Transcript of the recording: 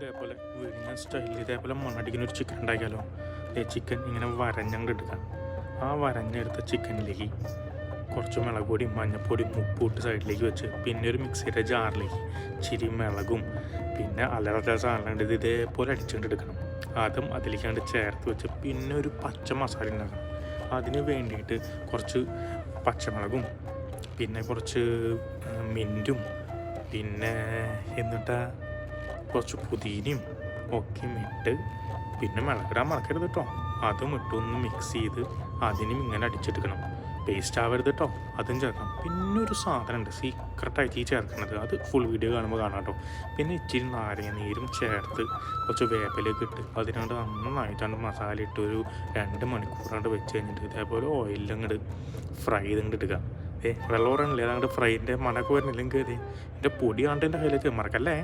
ഇതേപോലെ വിഴിഞ്ഞ സ്റ്റൈലിൽ ഇതേപോലെ മണ്ണടിക്കുന്ന ഒരു ചിക്കൻ ഉണ്ടാക്കിയാലോ. ചിക്കൻ ഇങ്ങനെ വരഞ്ഞങ്ങോട്ട് എടുക്കാം. ആ വരഞ്ഞെടുത്ത ചിക്കനിലേക്ക് കുറച്ച് മുളക് പൊടിയും മഞ്ഞൾപ്പൊടിയും ഉപ്പിട്ട് സൈഡിലേക്ക് വെച്ച് പിന്നെ ഒരു മിക്സിയുടെ ജാറിലേക്ക് ഇച്ചിരി മിളകും പിന്നെ അല്ലറ സാധനങ്ങളുണ്ട് ഇത് ഇതേപോലെ അടിച്ചുകൊണ്ട് എടുക്കണം. അതും അതിലേക്കാണ്ട് ചേർത്ത് വെച്ച് പിന്നെ ഒരു പച്ച മസാല ഉണ്ടാക്കണം. അതിന് വേണ്ടിയിട്ട് കുറച്ച് പച്ചമുളകും പിന്നെ കുറച്ച് മിൻറ്റും പിന്നെ എന്നിട്ട് കുറച്ച് പുതിനയും ഒക്കെ ഇട്ട് പിന്നെ മിളകിടാൻ മറക്കരുത് കേട്ടോ. അതും ഇട്ടൊന്ന് മിക്സ് ചെയ്ത് അതിനും ഇങ്ങനെ അടിച്ചെടുക്കണം. പേസ്റ്റ് ആവരുത് കേട്ടോ, അതും ചേർക്കണം. പിന്നെ ഒരു സാധനം ഉണ്ട് സീക്രട്ടായിട്ട് ഈ ചേർക്കുന്നത്, അത് ഫുൾ വീഡിയോ കാണുമ്പോൾ കാണാം കേട്ടോ. പിന്നെ ഇച്ചിരി നാരങ്ങ നീരും ചേർത്ത് കുറച്ച് വേപ്പിലേക്ക് ഇട്ട് അതിനോട് നന്നായിട്ടാണ് മസാല ഇട്ട് ഒരു 2 മണിക്കൂറാണ്ട് വെച്ച് കഴിഞ്ഞിട്ട് ഇതേപോലെ ഓയിലിൽ അങ്ങോട്ട് ഫ്രൈ ചെയ്തിട്ട് എടുക്കുക. വെള്ളം പറയണില്ലേ അതങ്ങോട്ട് ഫ്രൈൻ്റെ മണക്ക് വരുന്നില്ലെങ്കിൽ എൻ്റെ പൊടി ആണ്ട് എൻ്റെ കയ്യിലേക്ക് മറക്കല്ലേ.